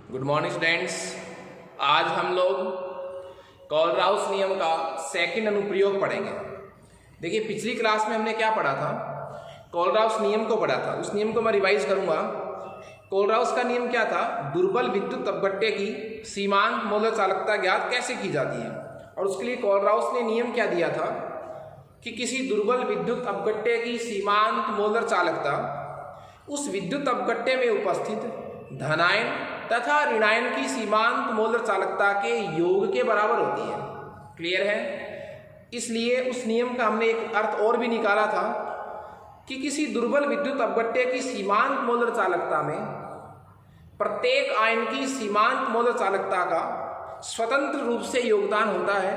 Good morning students. आज हम लोग कोलराउस नियम का सेकंड अनुप्रयोग पढ़ेंगे। देखिए, पिछली क्लास में हमने क्या पढ़ा था? कोलराउस नियम को पढ़ा था। उस नियम को मैं रिवाइज करूंगा। कोलराउस का नियम क्या था? दुर्बल विद्युत अपघट्य की सीमांत मोलर चालकता ज्ञात कैसे की जाती है। और उसके लिए कोलराउस ने नियम क्या दिया था कि किसी दुर्बल विद्युत अपघट्य की सीमांत मोलर चालकता उस विद्युत अपघट्य में उपस्थित धनायन तथा ऋणायन की सीमांत मोलर चालकता के योग के बराबर होती है। क्लियर है? इसलिए उस नियम का हमने एक अर्थ और भी निकाला था कि किसी दुर्बल विद्युत अपघट्य की सीमांत मोलर चालकता में प्रत्येक आयन की सीमांत मोलर चालकता का स्वतंत्र रूप से योगदान होता है।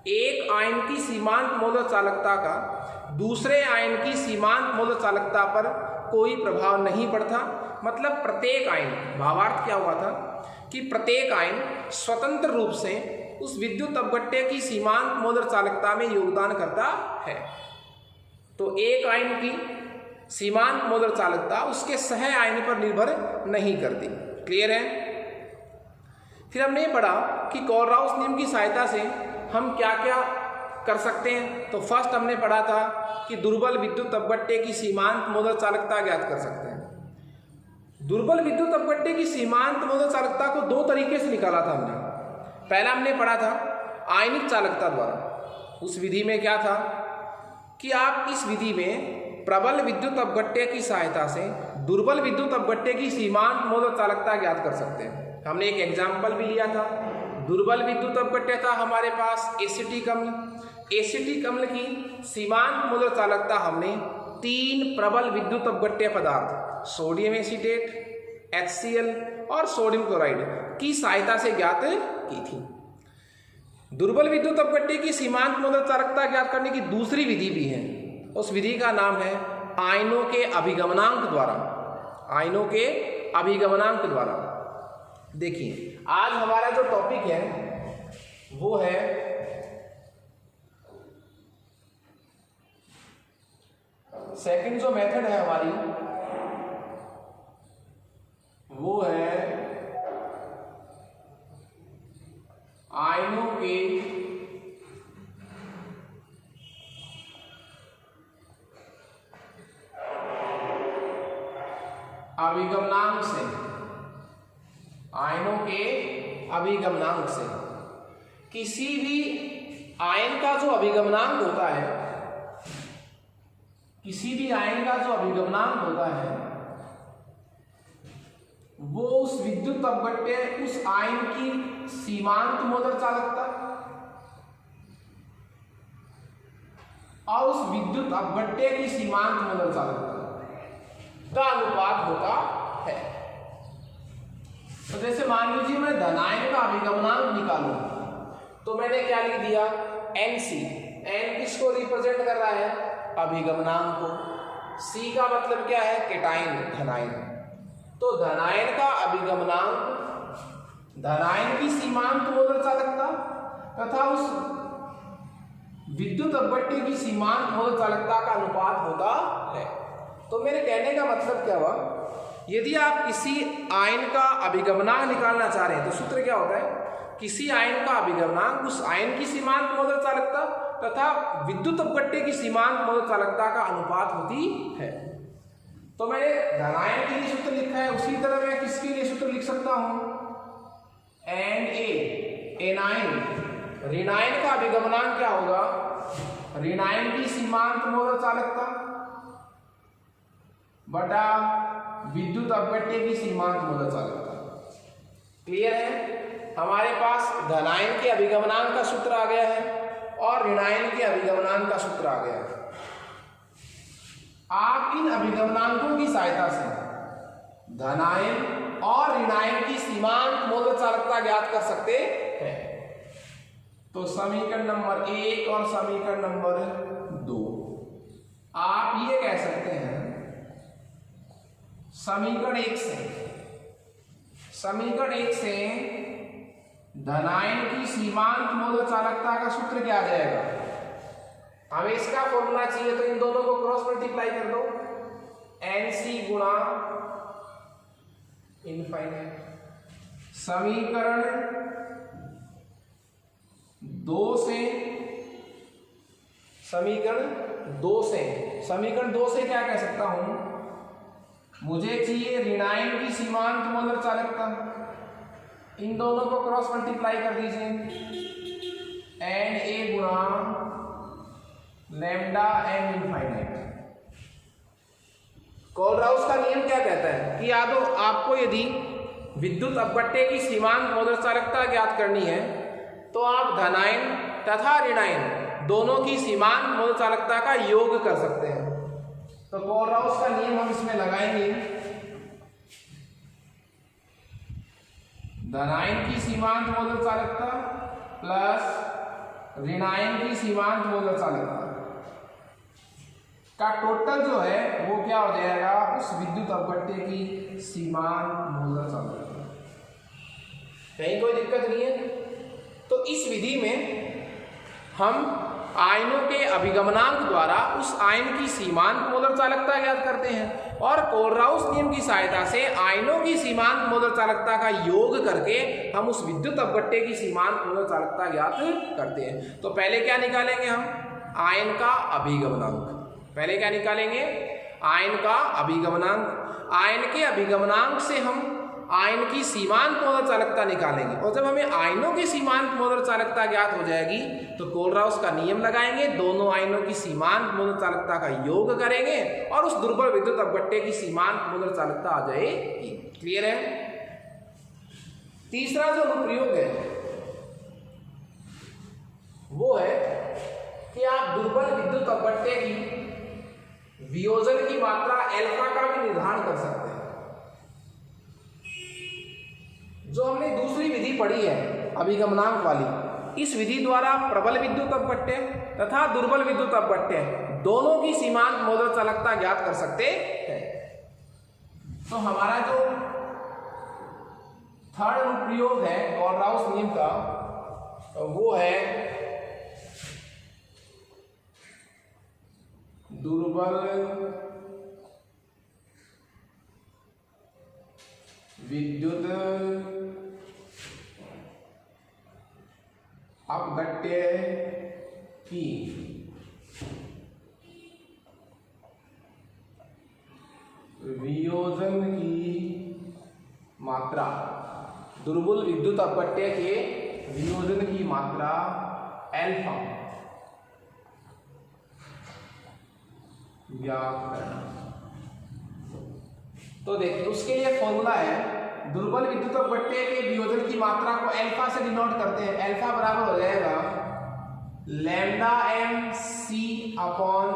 एक आयन की सीमांत मोलर चालकता का दूसरे आयन की सीमांत मोलर चालकता पर कोई प्रभाव नहीं पड़ता। मतलब प्रत्येक आयन, भावार्थ क्या हुआ था कि प्रत्येक आयन स्वतंत्र रूप से उस विद्युत अपघट्य की सीमांत मोलर चालकता में योगदान करता है। तो एक आयन की सीमांत मोलर चालकता उसके सह आयन पर निर्भर नहीं करती। क्लियर है? फिर हमने ये पढ़ा कि कोलराउस नियम की सहायता से हम क्या क्या कर सकते हैं। तो फर्स्ट हमने पढ़ा था कि दुर्बल विद्युत अपघट्य की सीमांत मोलर चालकता ज्ञात कर सकते हैं। दुर्बल विद्युत अपघट्य की सीमांत मोलर चालकता को दो तरीके से निकाला था हमने। पहला हमने पढ़ा था आयनिक चालकता द्वारा। उस विधि में क्या था कि आप इस विधि में प्रबल विद्युत अपघट्य की सहायता से दुर्बल विद्युत अपघट्य की सीमांत मोलर चालकता ज्ञात कर सकते हैं। हमने एक एग्जाम्पल भी लिया था। दुर्बल विद्युत अपघट्य था हमारे पास एसिटिक अम्ल। एसिटिक अम्ल की सीमांत मोलर चालकता हमने तीन प्रबल विद्युत अपघट्य पदार्थ सोडियम एसीटेट, HCl और सोडियम क्लोराइड की सहायता से ज्ञात की थी। दुर्बल विद्युत अपघट्य की सीमांत मोलर चालकता ज्ञात करने की दूसरी विधि भी है। उस विधि का नाम है आयनों के अभिगमनांक द्वारा। आयनों के अभिगमनांक द्वारा। देखिए, आज हमारा जो टॉपिक है वो है सेकंड जो मेथड है हमारी वो है आयनों के अभिगमनांक से। आयनों के अभिगमनांक से किसी भी आयन का जो अभिगमनांक होता है, किसी भी आयन का जो अभिगमनांक होता है वो उस विद्युत अपघट्य उस आयन की सीमांत मोलर चालकता और उस विद्युत अपघट्य की सीमांत मोलर चालकता का अनुपात होता है। तो जैसे मान लीजिए मैं धनायन का अभिगमनांक निकालूं तो मैंने क्या लिख दिया? Nc। N किसको रिप्रेजेंट कर रहा है? अभिगमनांक को। C का मतलब क्या है? केटाइन, धनायन। तो धनायन का अभिगमनांक धनायन की सीमांत मोलर चालकता तथा उस विद्युत अपघट्य की सीमांत मोलर चालकता का अनुपात होता है। तो मेरे कहने का मतलब क्या हुआ? यदि आप किसी आयन का अभिगमनांक निकालना चाह रहे हैं तो सूत्र क्या होता है? किसी आयन का अभिगमनांक उस आयन की सीमांत मोलर चालकता तथा विद्युत अपघट्य की सीमांत मोलर चालकता का अनुपात होती है। तो मैंने धनायन के लिए सूत्र लिखा है, उसी तरह मैं किसके लिए सूत्र लिख सकता हूं? Na, anion. ऋणायन का अभिगमनांक क्या होगा? ऋणायन की सीमांत मोलर चालकता बटा विद्युत अपघट्य की सीमांत मोलर चालकता। क्लियर है? हमारे पास धनायन के अभिगमनांक का सूत्र आ गया है और ऋणायन के अभिगमनांक का सूत्र आ गया है। आप इन अभिगमनांकों की सहायता से धनायन और ऋणायन की सीमांत मोलर चालकता ज्ञात कर सकते हैं। तो समीकरण नंबर 1 और समीकरण नंबर 2 आप ये कह सकते हैं। समीकरण 1 से धनायन की सीमांत मोलर चालकता का सूत्र क्या आ जाएगा? हमें इसका फॉर्मूला चाहिए तो इन दोनों को क्रॉस मल्टीप्लाई कर दो। Nc गुणा इनफाइनाइट समीकरण 2 से क्या कह सकता हूं, मुझे चाहिए ऋणायन की सीमांत मोलर चालकता, इन दोनों को क्रॉस मल्टीप्लाई कर दीजिए, Na गुणा लैम्डा m इनफाइनाइट। कोलराउस का नियम क्या कहता है कि आपको यदि विद्युत अपव्यय की सीमांत मोलर चालकता ज्ञात करनी है तो आप धनायन तथा ऋणायन दोनों की सीमांत मोलर चालकता का योग कर सकते हैं। तो कोलराउस का नियम हम इसमें लगाएंगे, धनायन की सीमांत मोलर चालकता प्लस ऋणायन की सीमांत मोलर चालकता का टोटल जो है वो क्या हो जाएगा, उस विद्युत अपव्यय की सीमांत मोलर चालकता। कहीं कोई दिक्कत नहीं है। तो इस विधि में हम आयनों के अभिगमनांक द्वारा उस आयन की सीमांत मोलर चालकता ज्ञात करते हैं और कोलराउस नियम की सहायता से आयनों की सीमांत मोलर चालकता का योग करके हम उस विद्युत अपव्यय की सीमांत मोलर चालकता ज्ञात करते हैं। तो पहले क्या निकालेंगे हम, आयन का अभिगमनांक। पहले क्या निकालेंगे, आयन का अभिगमनांक। आयन के अभिगमनांक से हम आयन की सीमांत मोलर चालकता निकालेंगे और जब हमें आयनों की सीमांत मोलर चालकता ज्ञात हो जाएगी तो कोलराउस का नियम लगाएंगे, दोनों आयनों की सीमांत मोलर चालकता का योग करेंगे और उस दुर्बल विद्युत अपव्यय की सीमांत मोलर चालकता आ जाएगी। क्लियर है। तीसरा जो अनुप्रयोग है वो है कि आप दुर्बल विद्युत अपव्यय की वियोजन की मात्रा अल्फा का भी निर्धारण कर सकते हैं। जो हमने दूसरी विधि पढ़ी है अभिगमनांक वाली, इस विधि द्वारा प्रबल विद्युत अपव्यय तथा दुर्बल विद्युत अपव्यय दोनों की सीमांत मोलर चालकता ज्ञात कर सकते हैं। तो हमारा जो थर्ड अनुप्रयोग है कोलराउस नियम का वो है दुर्बल विद्युत अपव्यय की वियोजन की मात्रा, दुर्बल विद्युत अपव्यय के वियोजन की मात्रा अल्फा ज्ञात करना। तो देखिए उसके लिए फॉर्मूला है, दुर्बल विद्युत अपव्यय के वियोजन की मात्रा को अल्फा से डिनोट करते हैं। अल्फा बराबर हो जाएगा lambda m c upon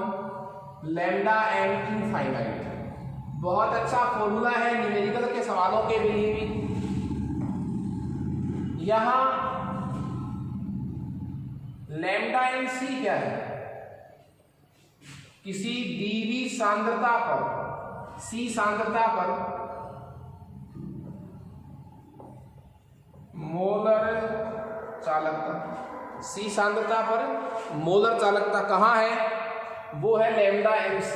lambda m infinite. बहुत अच्छा फॉर्मूला है न्यूमेरिकल के सवालों के लिए भी। यहां लैम्डा m c क्या है, किसी दी हुई सांद्रता पर, c सांद्रता पर मोलर चालकता, c सांद्रता पर मोलर चालकता कहाँ है, वो है लैम्डा m c।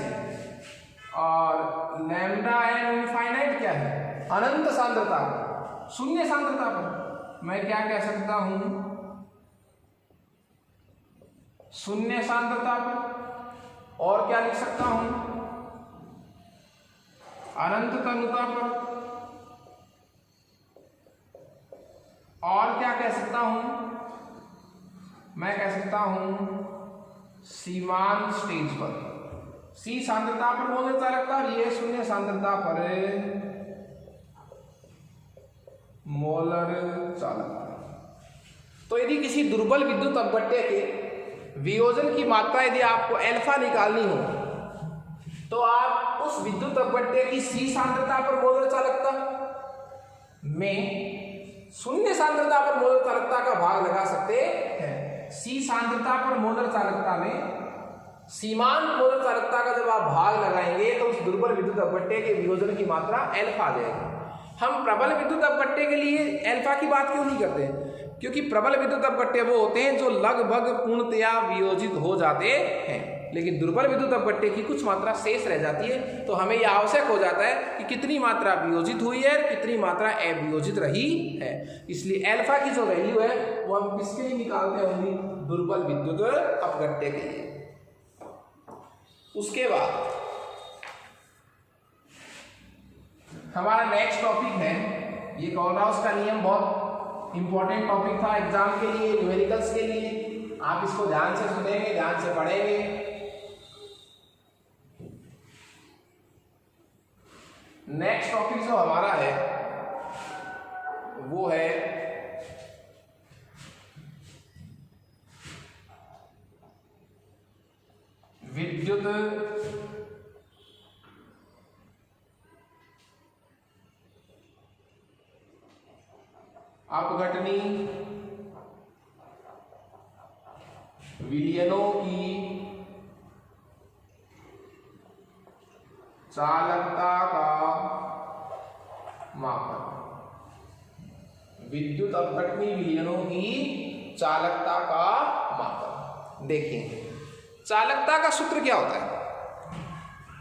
और लैम्डा m इनफाइनाइट क्या है, अनंत सांद्रता, शून्य सांद्रता पर मैं क्या कह सकता हूं, शून्य सांद्रता पर। और क्या लिख सकता हूं, अनंत तन्यता पर। और क्या कह सकता हूं, मैं कह सकता हूं सीमांत स्टेज पर, C सांद्रता पर मोलर चालकता और ये शून्य सांद्रता पर मोलर चालकता। तो यदि किसी दुर्बल विद्युत अपव्यय के वियोजन की मात्रा यदि आपको अल्फा निकालनी हो तो आप उस विद्युत अपव्यय की C सांद्रता पर मोलर चालकता में शून्य सांद्रता पर मोलर चालकता का भाग लगा सकते हैं। C सांद्रता पर मोलर चालकता में सीमांत मोलर चालकता का जब आप भाग लगाएंगे तो उस दुर्बल विद्युत अपव्यय के वियोजन की मात्रा अल्फा आ जाएगी। हम प्रबल विद्युत अपव्यय के लिए अल्फा की बात क्यों नहीं करते, क्योंकि प्रबल विद्युत अपव्यय वो होते हैं जो लगभग पूर्णतया वियोजित हो जाते हैं। लेकिन दुर्बल विद्युत अपघट्य की कुछ मात्रा शेष रह जाती है। तो हमें यह आवश्यक हो जाता है कि कितनी मात्रा वियोजित हुई है, कितनी मात्रा अवियोजित रही है। इसलिए अल्फा की जो वैल्यू है वो हम किसके लिए निकालते होंगे, दुर्बल विद्युत अपघट्य के लिए। उसके बाद हमारा नेक्स्ट टॉपिक है, ये कोलराउस का नियम बहुत इंपॉर्टेंट टॉपिक था एग्जाम के लिए, न्यूमेरिकल्स के लिए। आप इसको ध्यान से सुनेंगे, ध्यान से पढ़ेंगे। नेक्स्ट टॉपिक जो हमारा है वो है विद्युत अपघटनी विलयनों की चालकता का मापन। विद्युत अपघटनी विलयनों की चालकता का मापन। देखिए चालकता का सूत्र क्या होता है,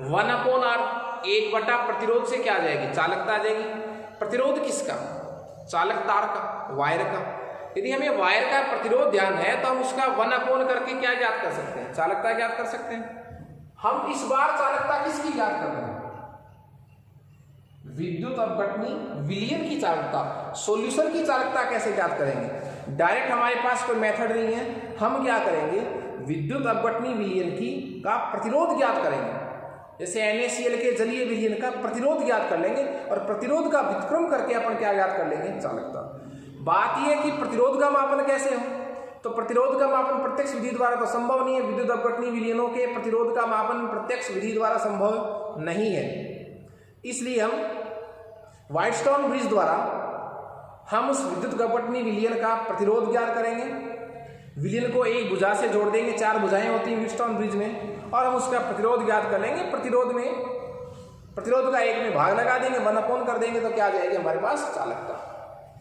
1/r, 1 बटा प्रतिरोध से क्या आ जाएगी, चालकता आ जाएगी। प्रतिरोध किसका, चालक तार का, वायर का। यदि हमें वायर का प्रतिरोध ध्यान है तो हम उसका 1 करके क्या ज्ञात कर सकते हैं, चालकता ज्ञात कर सकते हैं। हम इस बार चालकता किसकी ज्ञात कर रहे हैं, विद्युत अपघटनी विलयन की चालकता। सॉल्यूशन की चालकता कैसे ज्ञात करेंगे, डायरेक्ट हमारे पास कोई मेथड नहीं है। हम क्या करेंगे, विद्युत अपघटनी विलयन की का प्रतिरोध ज्ञात करेंगे। जैसे NaCl के जलीय विलयन का प्रतिरोध ज्ञात कर लेंगे और प्रतिरोध का व्युत्क्रम करके अपन क्या ज्ञात कर लेंगे, चालकता। बात यह है कि प्रतिरोध का मापन कैसे हो, तो प्रतिरोध का मापन प्रत्यक्ष विधि द्वारा तो संभव नहीं है। विद्युत अपघटनी विलयनों के प्रतिरोध का मापन प्रत्यक्ष विधि द्वारा संभव नहीं है। इसलिए हम व्हाइटस्टोन ब्रिज द्वारा हम उस विद्युत अपघटनी विलयन का प्रतिरोध ज्ञात करेंगे। विलयन को एक भुजा से जोड़ देंगे, 4 भुजाएं होती हैं व्हाइटस्टोन ब्रिज में, और हम उसका प्रतिरोध ज्ञात कर लेंगे। प्रतिरोध का 1 में भाग लगा देंगे, 1 कर देंगे तो क्या आ जाएगी हमारे पास, चालकता।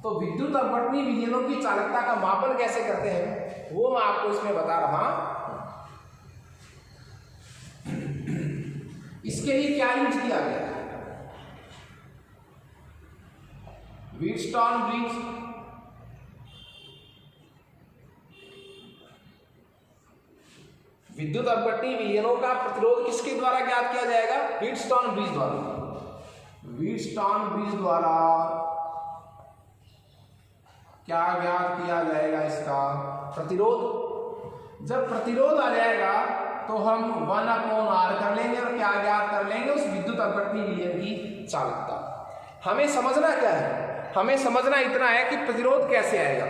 तो विद्युत अपघटनी विलयनों की चालकता का मापन कैसे करते हैं वो मैं आपको इसमें बता रहा हूं। इसके लिए क्या यूज किया गया, व्हाइटस्टोन ब्रिज विद्युत अपघटनी विलयनों का प्रतिरोध किसके द्वारा ज्ञात किया जाएगा, व्हाइटस्टोन ब्रिज द्वारा। व्हाइटस्टोन ब्रिज द्वारा क्या ज्ञात किया जाएगा, इसका प्रतिरोध। जब प्रतिरोध आ जाएगा तो हम 1/r कर लेंगे और क्या ज्ञात कर लेंगे, उस विद्युत अपघटनी विलयन की चालकता। हमें समझना क्या है, हमें समझना इतना है कि प्रतिरोध कैसे आएगा।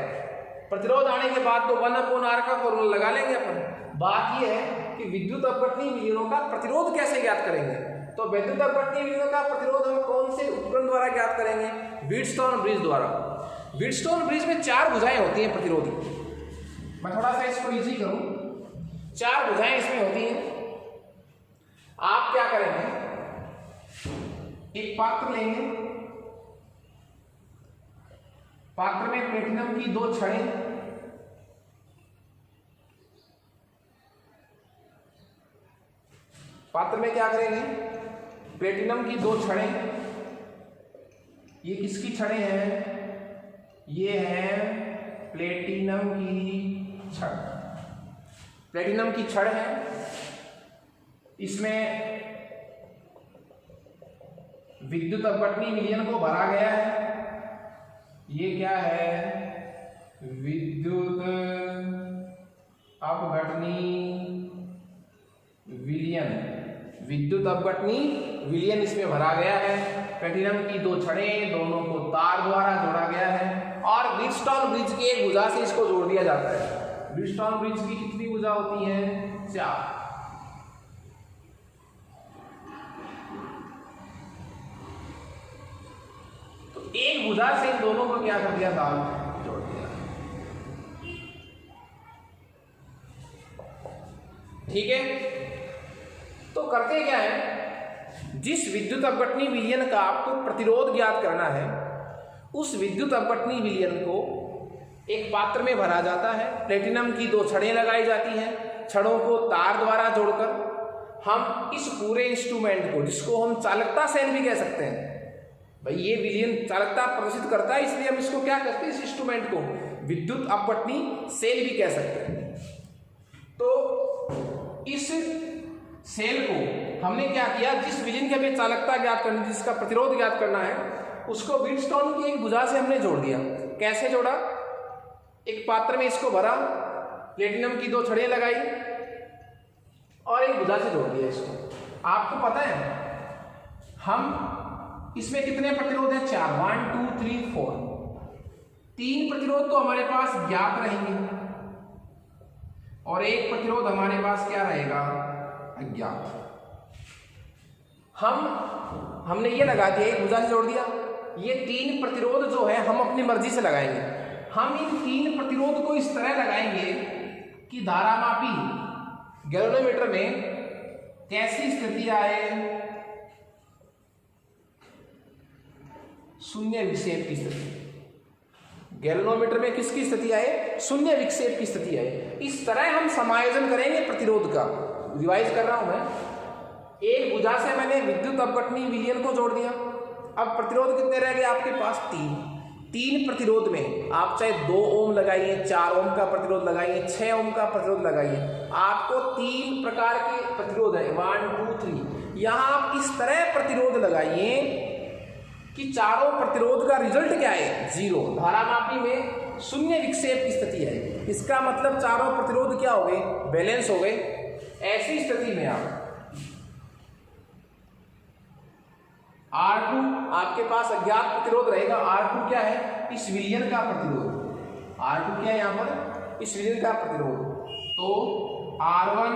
प्रतिरोध आने के बाद तो 1/r का फॉर्मूला लगा लेंगे अपन। बात यह है कि विद्युत अपघटनी विलयनों का प्रतिरोध कैसे ज्ञात करेंगे। तो विद्युत अपघटनी विलयनों का प्रतिरोध हम कौन से उपकरण द्वारा ज्ञात करेंगे, व्हाइटस्टोन ब्रिज द्वारा। व्हाइटस्टोन ब्रिज में 4 भुजाएं होती हैं प्रतिरोध। मैं थोड़ा सा इसको इजी करूं, 4 भुजाएं इसमें होती हैं। आप क्या करेंगे, एक पात्र लेंगे, पात्र में प्लेटिनम की 2 छड़ें, पात्र में क्या करेंगे, प्लेटिनम की 2 छड़ें। ये किसकी छड़ें हैं, ये है प्लेटिनम की छड़। प्लेटिनम की छड़ है, इसमें विद्युत अपघटनी विलयन को भरा गया है। ये क्या है, विद्युत अपघटनी विलयन। विद्युत अपघटनी विलयन इसमें भरा गया है। प्लेटिनम की 2 छड़ें, दोनों को तार द्वारा जोड़ा गया है और व्हाइटस्टोन ब्रिज की एक भुजा से इसको जोड़ दिया जाता है। व्हाइटस्टोन ब्रिज की कितनी भुजा होती है, 4। तो एक भुजा से इन दोनों को क्या कर दिया था, जोड़ दिया। ठीक है, तो करते क्या है, जिस विद्युत अपघटनी विलयन का आपको प्रतिरोध ज्ञात करना है, उस विद्युत अपघटनी विलयन को एक पात्र में भरा जाता है। प्लेटिनम की 2 छड़ें लगाई जाती हैं, छड़ों को तार द्वारा जोड़कर हम इस पूरे इंस्ट्रूमेंट को, जिसको हम चालकता सेल भी कह सकते हैं, भाई ये विलयन चालकता प्रदर्शित करता है, इसलिए हम इसको क्या कहते हैं, इस इंस्ट्रूमेंट को विद्युत अपघटनी सेल भी कह सकते हैं। तो इस सेल को हमने क्या किया, जिस विलयन की हमें चालकता ज्ञात करनी, जिसका प्रतिरोध ज्ञात करना है, उसको व्हीटस्टोन की एक भुजा से हमने जोड़ दिया। कैसे जोड़ा, एक पात्र में इसको भरा, प्लेटिनम की 2 छड़ें लगाई और एक भुजा से जोड़ दिया इसको। आपको पता है हम इसमें कितने प्रतिरोध हैं, 4, 1 2 3 4, 3 प्रतिरोध तो हमारे पास ज्ञात रहेंगे और एक प्रतिरोध हमारे पास क्या रहेगा, अज्ञात। हमने ये लगा दिया, एक भुजा से जोड़ दिया। ये 3 प्रतिरोध जो है हम अपनी मर्जी से लगाएंगे। हम इन 3 प्रतिरोध को इस तरह लगाएंगे कि धारामापी गैल्वेनोमीटर में कैसी स्थिति आए, शून्य विक्षेप की स्थिति। गैल्वेनोमीटर में किसकी स्थिति आए, शून्य विक्षेप की स्थिति आए। इस तरह हम समायोजन करेंगे प्रतिरोध का। रिवाइज कर रहा हूं मैं, एक भुजा से मैंने विद्युत अपघटनी विलयन को जोड़ दिया। अब प्रतिरोध कितने रह गए आपके पास, 3 प्रतिरोध में आप चाहे 2 ओम लगाइए, 4 ओम का प्रतिरोध लगाइए, 6 ओम का प्रतिरोध लगाइए, आपको 3 प्रकार के प्रतिरोध है, 1 2 3। यहां आप इस तरह प्रतिरोध लगाइए कि चारों प्रतिरोध का रिजल्ट क्या है, 0। धारामापी में शून्य विक्षेप की स्थिति है, इसका मतलब चारों प्रतिरोध क्या हो गए, बैलेंस हो गए। ऐसी स्थिति में आप R2 आपके पास अज्ञात प्रतिरोध रहेगा। R2 क्या है, इस विलयन का प्रतिरोध। R2 क्या है यहाँ पर, इस विलयन का प्रतिरोध। तो R1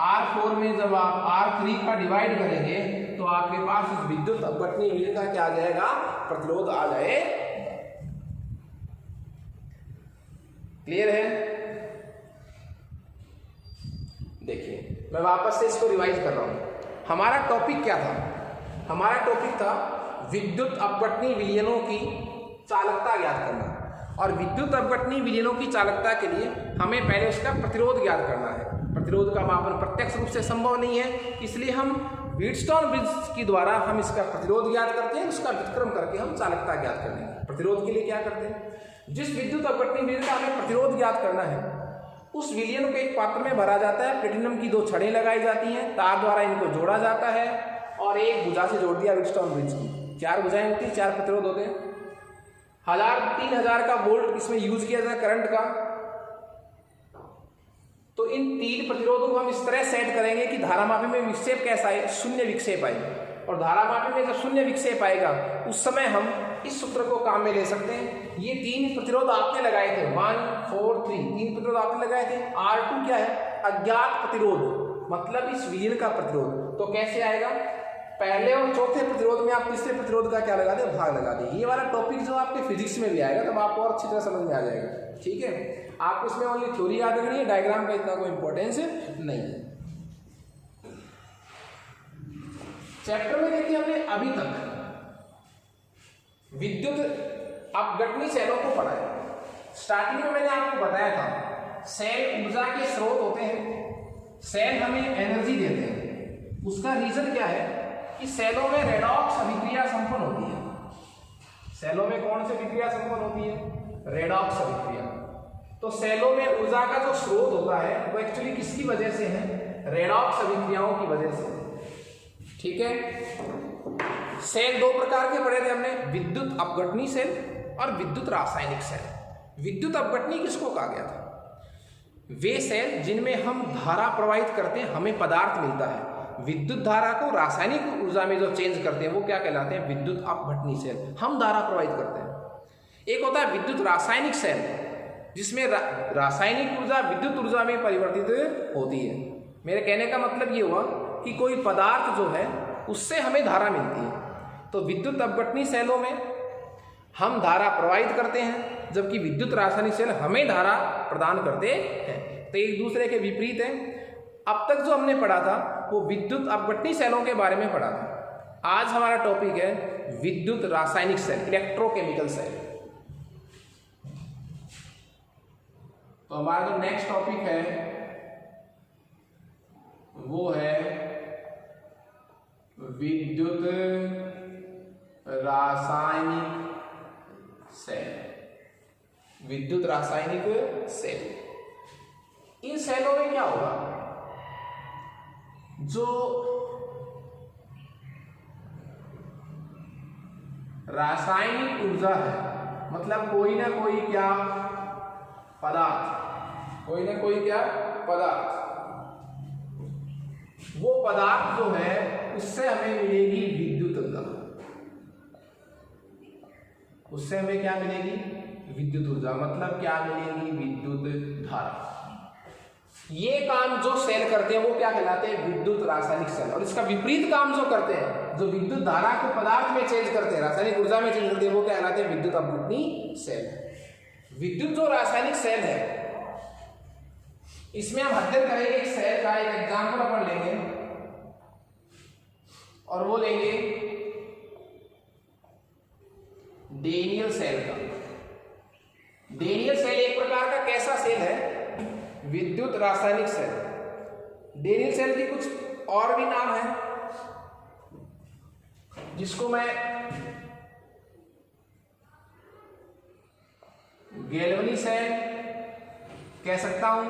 R4 में जब आप R3 का डिवाइड करेंगे तो आपके पास इस विद्युत अपघटनी विलयन का क्या आ जाएगा, प्रतिरोध आ जाए। क्लियर है? देखिए मैं वापस से इसको रिवाइज कर रहा हूं। हमारा टॉपिक क्या था, हमारा टॉपिक था विद्युत अपघटनी विलयनों की चालकता ज्ञात करना। और विद्युत अपघटनी विलयनों की चालकता के लिए हमें पहले उसका प्रतिरोध ज्ञात करना है। प्रतिरोध का मापन प्रत्यक्ष रूप से संभव नहीं है, इसलिए हम व्हीटस्टोन ब्रिज के द्वारा हम इसका प्रतिरोध ज्ञात करते हैं, उसका व्युत्क्रम करके हम चालकता ज्ञात कर लेंगे। प्रतिरोध के लिए क्या करते हैं, जिस विद्युत अपघटनी विलयन का हमें प्रतिरोध ज्ञात करना है, उस विलयन को एक पात्र में भरा जाता है, प्लेटिनम की 2 छड़ें लगाई जाती हैं, तार द्वारा इनको जोड़ा जाता है और एक भुजा से जोड़ दिया व्हीटस्टोन ब्रिज की। 4 भुजाएं होती हैं, 4 प्रतिरोध होते हैं। 1000-3000 का वोल्ट इसमें यूज किया जाता है करंट का। तो इन 3 प्रतिरोधों को हम इस तरह सेट करेंगे कि धारामापी में विक्षेप कैसा आए, शून्य विक्षेप आए। और धारामापी में जब शून्य विक्षेप आएगा उस समय हम इस सूत्र को काम में ले सकते हैं। ये 3 प्रतिरोध आपने लगाए थे, 1 4 3, 3 प्रतिरोध आपने लगाए थे। R2 क्या है, अज्ञात प्रतिरोध, मतलब इस विलयन का प्रतिरोध। तो कैसे आएगा, पहले और चौथे प्रतिरोध में आप तीसरे प्रतिरोध का क्या लगा दें, भाग लगा दें। ये वाला टॉपिक जो आपके फिजिक्स में भी आएगा तब आपको और अच्छी तरह समझ में आ जाएगा। ठीक है, आपको इसमें ओनली थ्योरी याद रखनी है, डायग्राम का इतना कोई इंपॉर्टेंस नहीं है। चैप्टर में देखिए हमने अभी तक विद्युत अपघटनी सेलों को पढ़ा है। स्टार्टिंग में मैंने आपको बताया था सेल ऊर्जा के स्रोत होते हैं, सेल हमें एनर्जी देते हैं। उसका रीजन क्या है कि सेलों में रेडॉक्स अभिक्रिया संपन्न होती है। सेलों में कौन सी अभिक्रिया संपन्न होती है, रेडॉक्स अभिक्रिया। तो सेलों में ऊर्जा का जो स्रोत होता है वो एक्चुअली किसकी वजह से है, रेडॉक्स अभिक्रियाओं की वजह से। ठीक है, सेल 2 प्रकार के पढ़े थे हमने, विद्युत अपघटनी सेल और विद्युत रासायनिक सेल। विद्युत अपघटनी किसको कहा गया था, वे सेल जिनमें हम धारा प्रवाहित करते हैं, हमें पदार्थ मिलता है। विद्युत धारा को रासायनिक ऊर्जा में जो चेंज करते हैं वो क्या कहलाते हैं, विद्युत अपघटनी सेल। हम धारा प्रवाहित करते हैं। एक होता है विद्युत रासायनिक सेल जिसमें रासायनिक ऊर्जा विद्युत ऊर्जा में परिवर्तित होती है। मेरे कहने का मतलब ये हुआ कि कोई पदार्थ जो है उससे हमें धारा मिलती है। तो विद्युत अपघटनी सेलों में हम धारा प्रवाहित करते हैं, जबकि विद्युत रासायनिक सेल हमें धारा प्रदान करते हैं। तो एक दूसरे के विपरीत हैं। अब तक जो हमने पढ़ा था वो विद्युत अपघटनी सेलों के बारे में पढ़ा था। आज हमारा टॉपिक है विद्युत रासायनिक सेल, इलेक्ट्रोकेमिकल सेल। तो हमारा जो नेक्स्ट टॉपिक है वो है विद्युत रासायनिक सेल। विद्युत रासायनिक सेल। इन सेलों में क्या होगा, जो रासायनिक ऊर्जा है, मतलब कोई ना कोई क्या पदार्थ, कोई ना कोई क्या पदार्थ, वो पदार्थ जो है उससे हमें मिलेगी विद्युत ऊर्जा। उससे हमें क्या मिलेगी, विद्युत ऊर्जा, मतलब क्या मिलेगी, विद्युत धारा। ये काम जो सेल करते हैं वो क्या कहलाते हैं, विद्युत रासायनिक सेल। और इसका विपरीत काम जो करते हैं, जो विद्युत धारा को पदार्थ में चेंज करते हैं, रासायनिक ऊर्जा में चेंज करते हैं, वो क्या कहलाते हैं, विद्युत अपघटनी सेल। विद्युत जो रासायनिक सेल है, इसमें हम अध्ययन करेंगे एक सेल का एक एग्जाम्पल अपन लेंगे, और वो लेंगे डेनियल सेल का। डेनियल सेल एक प्रकार का कैसा सेल है, विद्युत रासायनिक सेल। डेनियल सेल के कुछ और भी नाम है, जिसको मैं गैल्वनी सेल कह सकता हूं,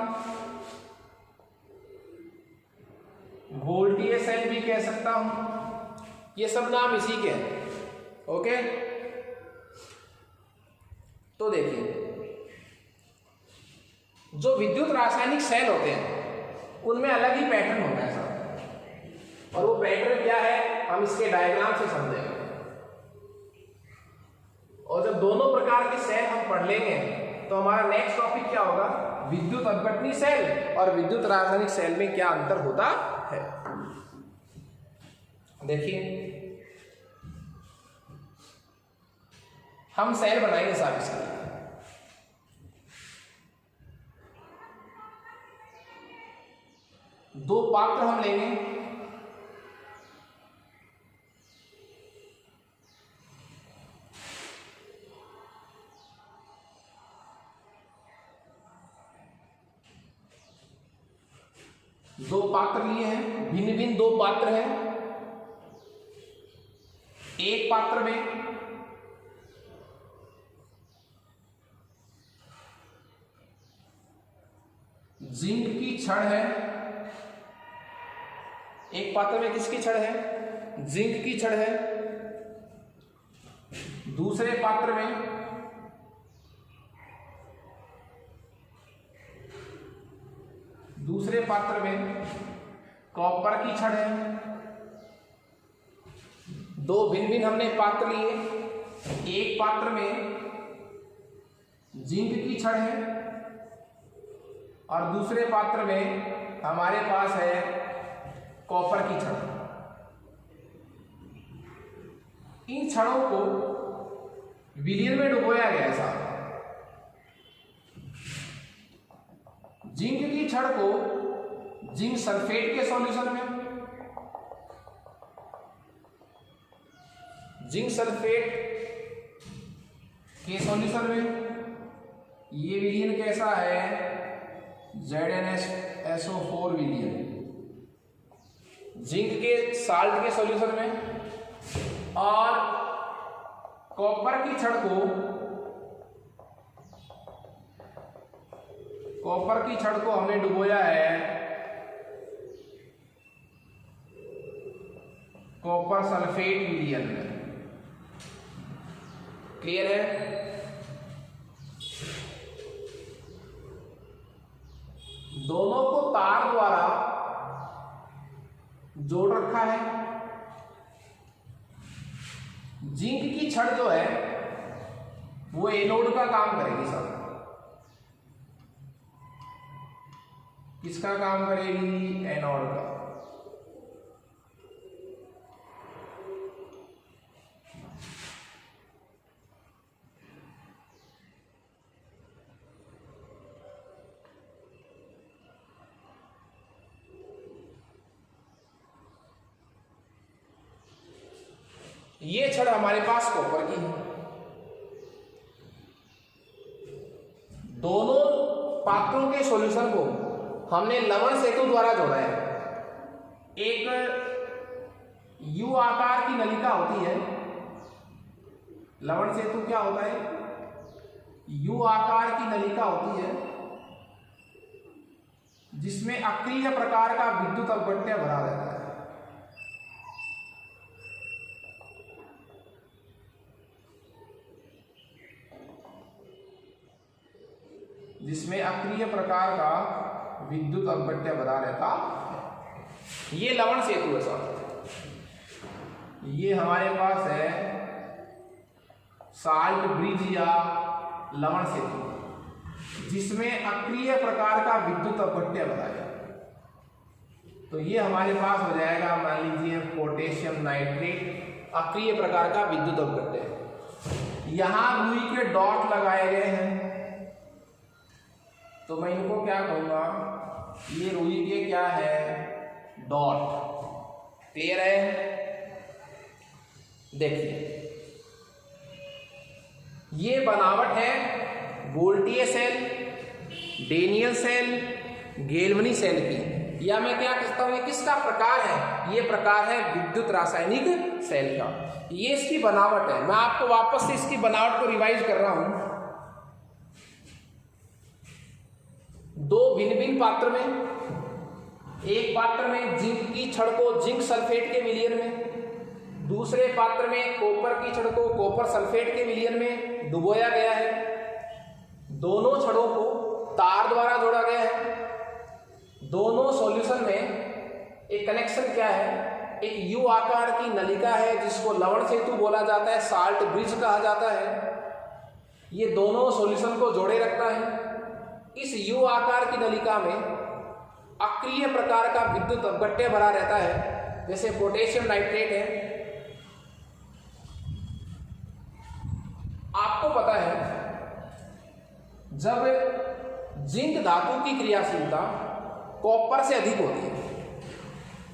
वोल्टीय सेल भी कह सकता हूं। ये सब नाम इसी के हैं। ओके, तो देखिए, जो विद्युत रासायनिक सेल होते हैं उनमें अलग ही पैटर्न होता है साहब, और वो पैटर्न क्या है हम इसके डायग्राम से समझेंगे। और जब दोनों प्रकार के सेल हम पढ़ लेंगे तो हमारा नेक्स्ट टॉपिक क्या होगा, विद्युत अपघटनी सेल और विद्युत रासायनिक सेल में क्या अंतर होता है। देखिए, हम सेल बनाएंगे साहब इसके, दो पात्र हम लेंगे, दो पात्र लिए हैं, भिन्न भिन्न दो पात्र हैं। एक पात्र में जिंक की छड़ है, एक पात्र में किसकी छड़ है, जिंक की छड़ है। दूसरे पात्र में कॉपर की छड़ है। दो भिन्न भिन्न हमने पात्र लिए, एक पात्र में जिंक की छड़ है और दूसरे पात्र में हमारे पास है कॉपर की छड़। इन छड़ों को विलयन में डुबोया गया है साहब। जिंक की छड़ को जिंक सल्फेट के सॉल्यूशन में, जिंक सल्फेट के सॉल्यूशन में, ये विलयन कैसा है, ZnSO4 विलयन। जिंक के साल्ट के सॉल्यूशन में, और कॉपर की छड़ को हमने डुबोया है कॉपर सल्फेट विलयन में। क्लियर है? दोनों को तार द्वारा जोड़ रखा है। जिंक की छड़ जो है वो एनोड का काम करेगी सब। किसका काम करेगी? एनोड का। ये छड़ हमारे पास कॉपर की है। दोनों पात्रों के सॉल्यूशन को हमने लवण सेतु द्वारा जोड़ा है। एक यू आकार की नलिका होती है। लवण सेतु क्या होता है? यू आकार की नलिका होती है जिसमें अक्रिय प्रकार का विद्युत अपघट्य भरा रहता है। जिसमें अक्रिय प्रकार का विद्युत अपघट्य भरा रहता है। ये लवण सेतु है साहब। ये हमारे पास है साल्ट ब्रिज या लवण सेतु जिसमें अक्रिय प्रकार का विद्युत अपघट्य भरा है। तो ये हमारे पास हो जाएगा, मान लीजिए पोटेशियम नाइट्रेट, अक्रिय प्रकार का विद्युत अपघट्य। यहां रुई के डॉट लगाए गए हैं, तो मैं इनको क्या कहूंगा, ये रुई के क्या है, डॉट। क्लियर है? देखिए ये बनावट है वोल्टीय सेल, डेनियल सेल, गेल्वनी सेल की, या मैं क्या कहता हूं, ये किसका प्रकार है? ये प्रकार है विद्युत रासायनिक सेल का। ये इसकी बनावट है। मैं आपको वापस से इसकी बनावट को रिवाइज कर रहा हूं। दो भिन्न भिन्न पात्र में, एक पात्र में जिंक की छड़ को जिंक सल्फेट के विलयन में, दूसरे पात्र में कॉपर की छड़ को कॉपर सल्फेट के विलयन में डुबोया गया है। दोनों छड़ों को तार द्वारा जोड़ा गया है। दोनों सॉल्यूशन में एक कनेक्शन क्या है, एक यू आकार की नलिका है जिसको लवण सेतु बोला जाता है, साल्ट ब्रिज कहा जाता है। ये दोनों सॉल्यूशन को जोड़े रखता है। इस यू आकार की नलिका में अक्रिय प्रकार का विद्युत अपघट्य भरा रहता है, जैसे पोटेशियम नाइट्रेट है। आपको पता है जब जिंक धातु की क्रियाशीलता कॉपर से अधिक होती है,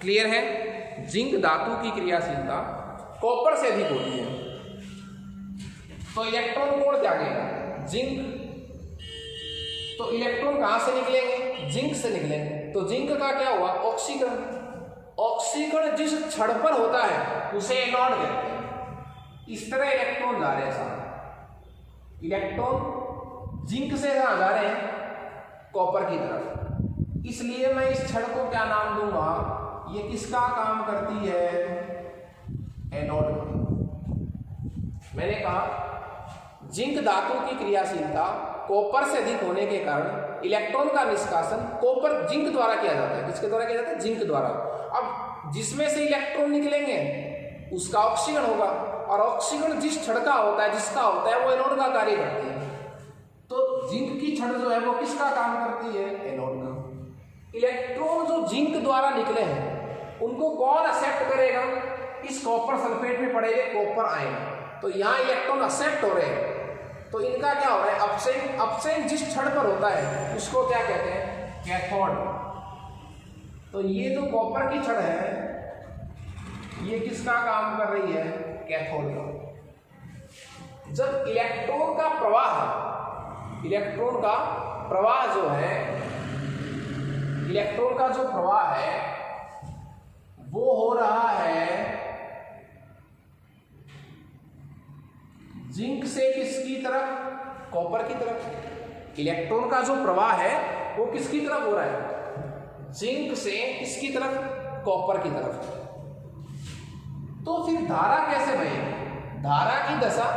क्लियर है, जिंक धातु की क्रियाशीलता कॉपर से अधिक होती है, तो इलेक्ट्रॉन कोण जागेगा, जिंक। तो इलेक्ट्रॉन कहां से निकलेंगे? जिंक से निकलेंगे। तो जिंक का क्या हुआ? ऑक्सीकरण। ऑक्सीकरण जिस छड़ पर होता है उसे एनोड कहते हैं। इस तरह इलेक्ट्रॉन जा रहे हैं साहब। इलेक्ट्रॉन जिंक से कहां जा रहे हैं? कॉपर की तरफ। इसलिए मैं इस छड़ को क्या नाम दूंगा? ये किसका काम करती है? एनोड। मैंने कहा जिंक धातु की क्रियाशीलता कॉपर से अधिक होने के कारण इलेक्ट्रॉन का निष्कासन कॉपर जिंक द्वारा किया जाता है। किसके द्वारा किया जाता है? जिंक द्वारा। अब जिसमें से इलेक्ट्रॉन निकलेंगे उसका ऑक्सीकरण होगा, और ऑक्सीकरण जिस छड़ का होता है, जिसका होता है, वो एनोड का कार्य करती है। तो जिंक की छड़ जो है वो किसका काम करती है? एनोड का। इलेक्ट्रॉन जो जिंक द्वारा निकले हैं उनको कौन एक्सेप्ट करेगा? इस कॉपर सल्फेट में पड़ेगा कॉपर आयन। तो यहाँ इलेक्ट्रॉन एक्सेप्ट हो रहे हैं, तो इनका क्या हो रहा है? अपसेंट। अपसेंट जिस छड़ पर होता है उसको क्या कहते हैं? कैथोड। तो ये जो कॉपर की छड़ है ये किसका काम कर रही है? कैथोड का। जब इलेक्ट्रॉन का प्रवाह, इलेक्ट्रॉन का प्रवाह जो है, इलेक्ट्रॉन का जो प्रवाह है वो हो रहा है जिंक से किसकी तरफ? कॉपर की तरफ। इलेक्ट्रॉन का जो प्रवाह है वो किसकी तरफ हो रहा है? जिंक से किसकी तरफ? कॉपर की तरफ। तो फिर धारा कैसे बहेगी? धारा की दशा,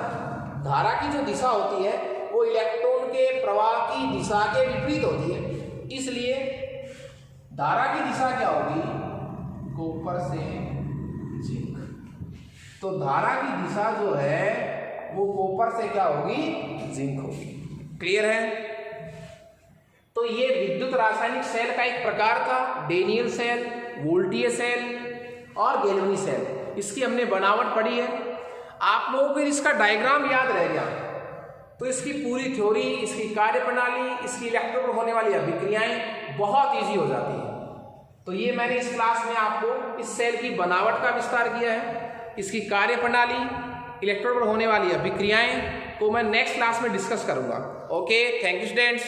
धारा की जो दिशा होती है वो इलेक्ट्रॉन के प्रवाह की दिशा के विपरीत होती है। इसलिए धारा की दिशा क्या होगी? कॉपर से जिंक। तो धारा की दिशा जो है वो कॉपर से क्या होगी? जिंक होगी। क्लियर है? तो ये विद्युत रासायनिक सेल का एक प्रकार था, डेनियल सेल, वोल्टीय सेल और गैल्वनी सेल। इसकी हमने बनावट पढ़ी है। आप लोगों को इसका डायग्राम याद रह गया तो इसकी पूरी थ्योरी, इसकी कार्यप्रणाली, इसकी इलेक्ट्रॉन पर होने वाली अभिक्रियाएं बहुत इजी हो जाती है। तो ये मैंने इस क्लास में आपको इस सेल की बनावट का विस्तार किया है। इसकी कार्यप्रणाली, इलेक्ट्रॉन पर होने वाली अभिक्रियाएं को मैं नेक्स्ट क्लास में डिस्कस करूंगा। Okay, thank you students.